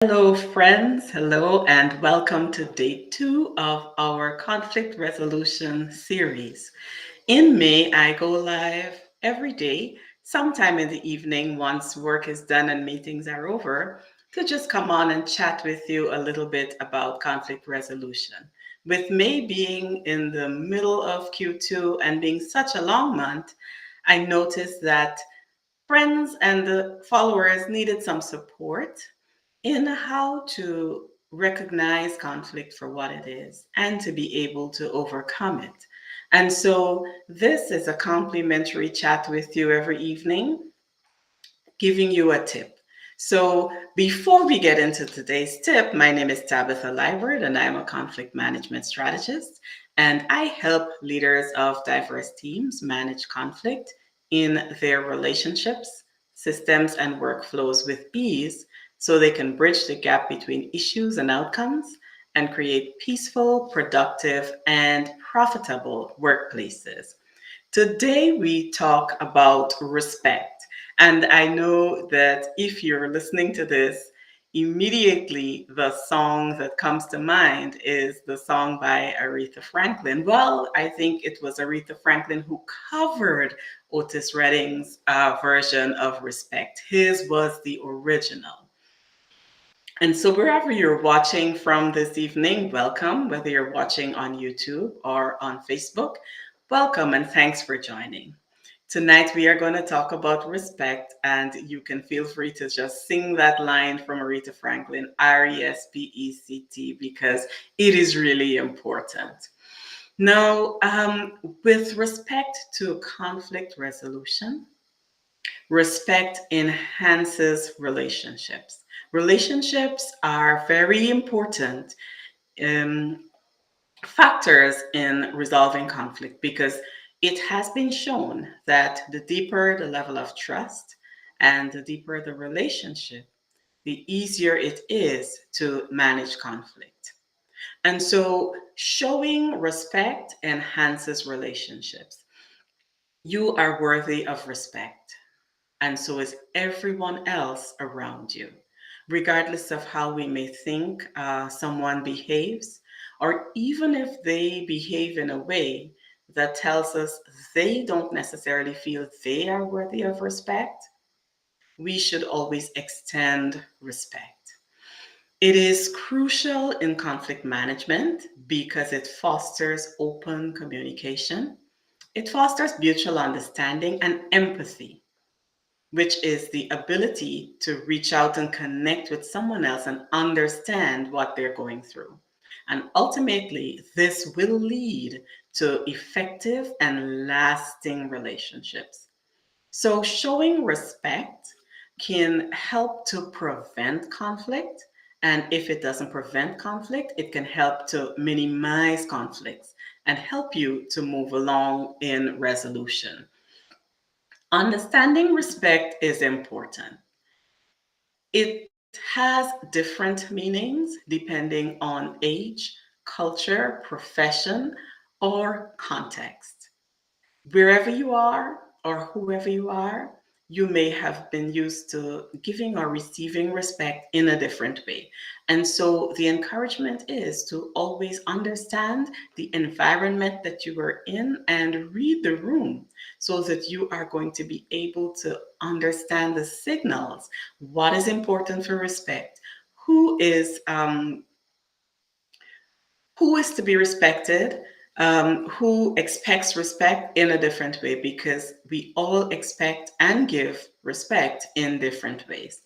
Hello, friends. Hello, and welcome to day two of our conflict resolution series. In May, I go live every day, sometime in the evening once work is done and meetings are over, to just come on and chat with you a little bit about conflict resolution. With May being in the middle of Q2 and being such a long month, I noticed that friends and the followers needed some support in how to recognize conflict for what it is and to be able to overcome it. And so, this is a complimentary chat with you every evening, giving you a tip. So, before we get into today's tip, my name is Tabitha Liburd, and I'm a conflict management strategist. And I help leaders of diverse teams manage conflict in their relationships, systems, and workflows with ease so they can bridge the gap between issues and outcomes and create peaceful, productive, and profitable workplaces. Today, we talk about respect. And I know that if you're listening to this, immediately the song that comes to mind is the song by Aretha Franklin. Well, I think it was Aretha Franklin who covered Otis Redding's version of Respect. His was the original. And so, wherever you're watching from this evening, welcome. Whether you're watching on YouTube or on Facebook, welcome and thanks for joining. Tonight, we are going to talk about respect, and you can feel free to just sing that line from Aretha Franklin, R.E.S.P.E.C.T, because it is really important. Now, with respect to conflict resolution, respect enhances relationships. Relationships are very important um, factors in resolving conflict because it has been shown that the deeper the level of trust and the deeper the relationship, the easier it is to manage conflict. And so showing respect enhances relationships. You are worthy of respect, and so is everyone else around you, regardless of how we may think someone behaves, or even if they behave in a way that tells us they don't necessarily feel they are worthy of respect. We should always extend respect. It is crucial in conflict management because it fosters open communication. It fosters mutual understanding and empathy, which is the ability to reach out and connect with someone else and understand what they're going through. And ultimately, this will lead to effective and lasting relationships. So, showing respect can help to prevent conflict. And if it doesn't prevent conflict, it can help to minimize conflicts and help you to move along in resolution. Understanding respect is important. It has different meanings depending on age, culture, profession, or context. Wherever you are or whoever you are, you may have been used to giving or receiving respect in a different way. And so the encouragement is to always understand the environment that you are in and read the room so that you are going to be able to understand the signals. What is important for respect? Who is um, who is to be respected, who expects respect in a different way, because we all expect and give respect in different ways,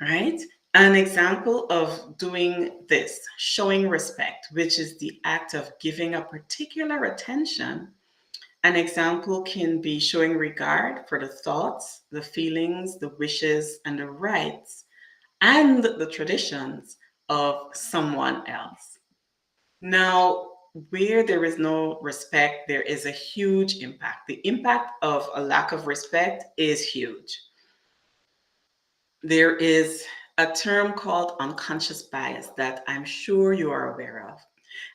right? An example of doing this, showing respect, which is the act of giving a particular attention. An example can be showing regard for the thoughts, the feelings, the wishes, and the rights and the traditions of someone else. Now, where there is no respect, there is a huge impact. The impact of a lack of respect is huge. There is a term called unconscious bias that I'm sure you are aware of.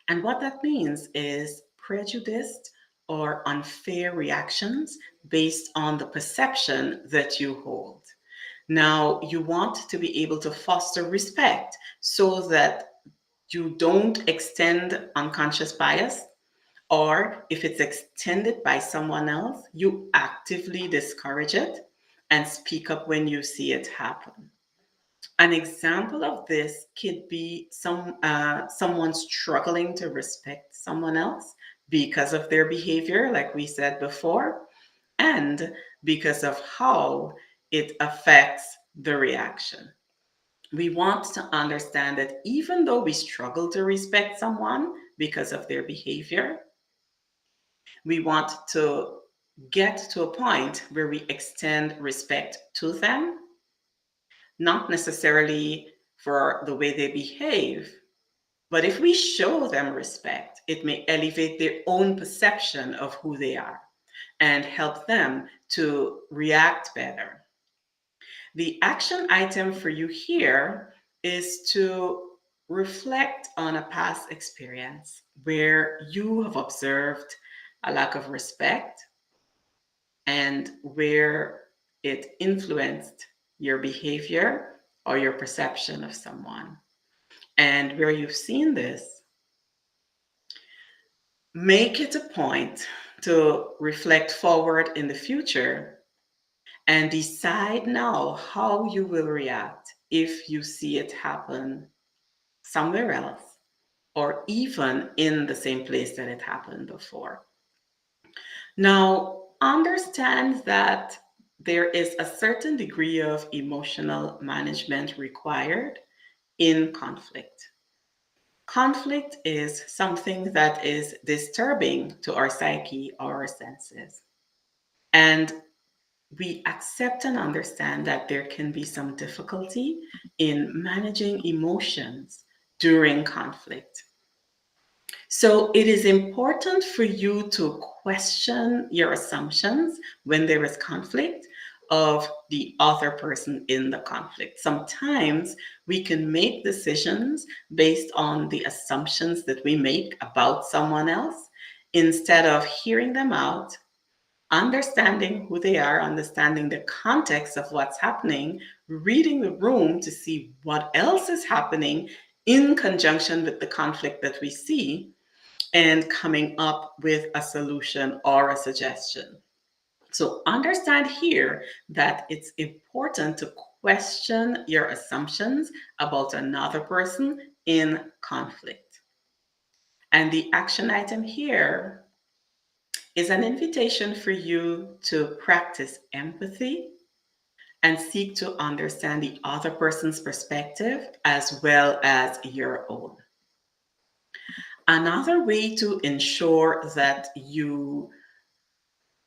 And what that means is prejudiced or unfair reactions based on the perception that you hold. Now, you want to be able to foster respect so that you don't extend unconscious bias, or if it's extended by someone else, you actively discourage it and speak up when you see it happen. An example of this could be someone struggling to respect someone else because of their behavior, like we said before, and because of how it affects the reaction. We want to understand that even though we struggle to respect someone because of their behavior, we want to get to a point where we extend respect to them, not necessarily for the way they behave, but if we show them respect, it may elevate their own perception of who they are and help them to react better. The action item for you here is to reflect on a past experience where you have observed a lack of respect and where it influenced your behavior or your perception of someone. And where you've seen this, make it a point to reflect forward in the future and decide now how you will react if you see it happen somewhere else or even in the same place that it happened before. Now, understand that there is a certain degree of emotional management required in conflict. Conflict is something that is disturbing to our psyche or our senses. And we accept and understand that there can be some difficulty in managing emotions during conflict. So it is important for you to question your assumptions when there is conflict of the other person in the conflict. Sometimes we can make decisions based on the assumptions that we make about someone else instead of hearing them out, understanding who they are, understanding the context of what's happening, reading the room to see what else is happening in conjunction with the conflict that we see, and coming up with a solution or a suggestion. So understand here that it's important to question your assumptions about another person in conflict. And the action item here is an invitation for you to practice empathy and seek to understand the other person's perspective as well as your own. Another way to ensure that you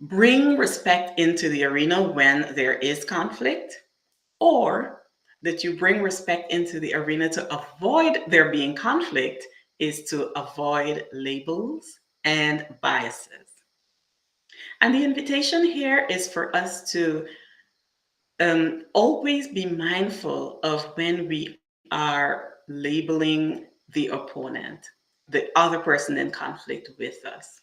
bring respect into the arena when there is conflict, or that you bring respect into the arena to avoid there being conflict, is to avoid labels and biases. And the invitation here is for us to always be mindful of when we are labeling the opponent, the other person in conflict with us.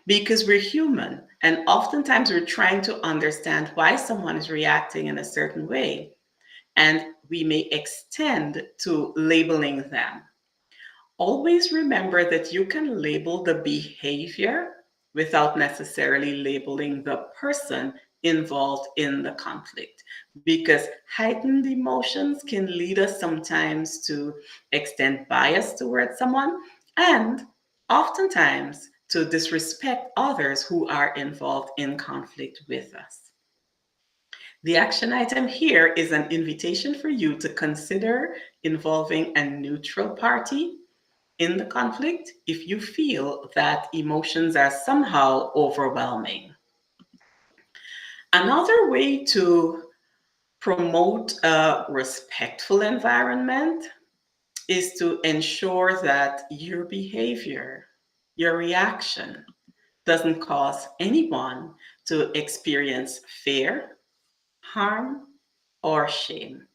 Because we're human, and oftentimes we're trying to understand why someone is reacting in a certain way, and we may extend to labeling them. Always remember that you can label the behavior without necessarily labeling the person involved in the conflict, because heightened emotions can lead us sometimes to extend bias towards someone and oftentimes to disrespect others who are involved in conflict with us. The action item here is an invitation for you to consider involving a neutral party in the conflict if you feel that emotions are somehow overwhelming. Another way to promote a respectful environment is to ensure that your behavior, your reaction, doesn't cause anyone to experience fear, harm, or shame.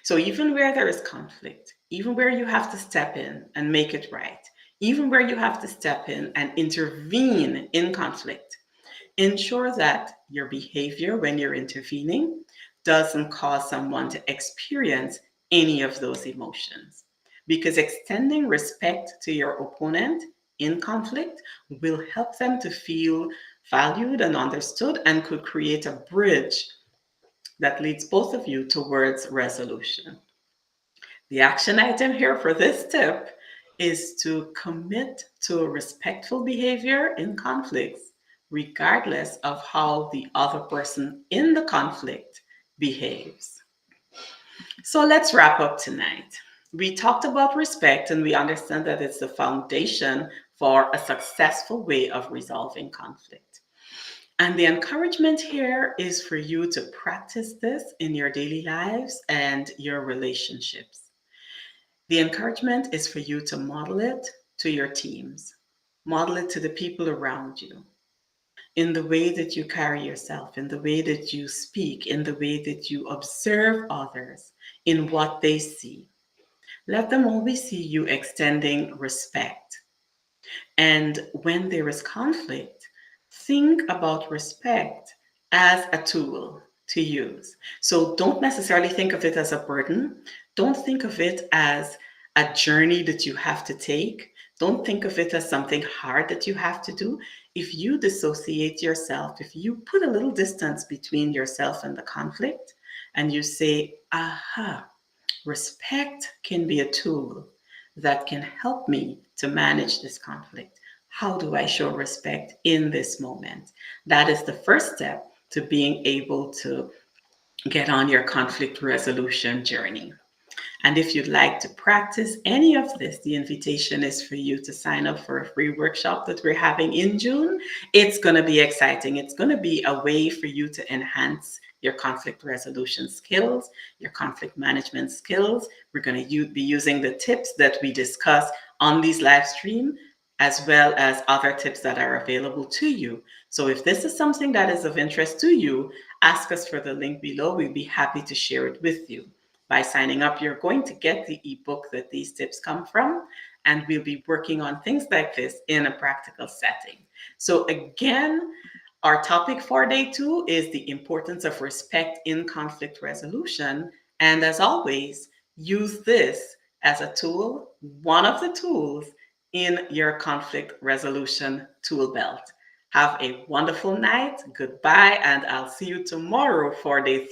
So even where there is conflict, even where you have to step in and make it right, even where you have to step in and intervene in conflict, ensure that your behavior when you're intervening doesn't cause someone to experience any of those emotions. Because extending respect to your opponent in conflict will help them to feel valued and understood and could create a bridge that leads both of you towards resolution. The action item here for this tip is to commit to a respectful behavior in conflicts, regardless of how the other person in the conflict behaves. So let's wrap up tonight. We talked about respect and we understand that it's the foundation for a successful way of resolving conflict. And the encouragement here is for you to practice this in your daily lives and your relationships. The encouragement is for you to model it to your teams, model it to the people around you, in the way that you carry yourself, in the way that you speak, in the way that you observe others, in what they see. Let them always see you extending respect. And when there is conflict, think about respect as a tool to use. So don't necessarily think of it as a burden. Don't think of it as a journey that you have to take. Don't think of it as something hard that you have to do. If you dissociate yourself, if you put a little distance between yourself and the conflict, and you say, aha, respect can be a tool that can help me to manage this conflict. How do I show respect in this moment? That is the first step to being able to get on your conflict resolution journey. And if you'd like to practice any of this, the invitation is for you to sign up for a free workshop that we're having in June. It's going to be exciting. It's going to be a way for you to enhance your conflict resolution skills, your conflict management skills. We're going to be using the tips that we discuss on these live stream, as well as other tips that are available to you. So if this is something that is of interest to you, ask us for the link below. We'd be happy to share it with you. By signing up, you're going to get the ebook that these tips come from, and we'll be working on things like this in a practical setting. So again, our topic for day 2 is the importance of respect in conflict resolution. And as always, use this as a tool, one of the tools in your conflict resolution tool belt. Have a wonderful night. Goodbye, and I'll see you tomorrow for day 3.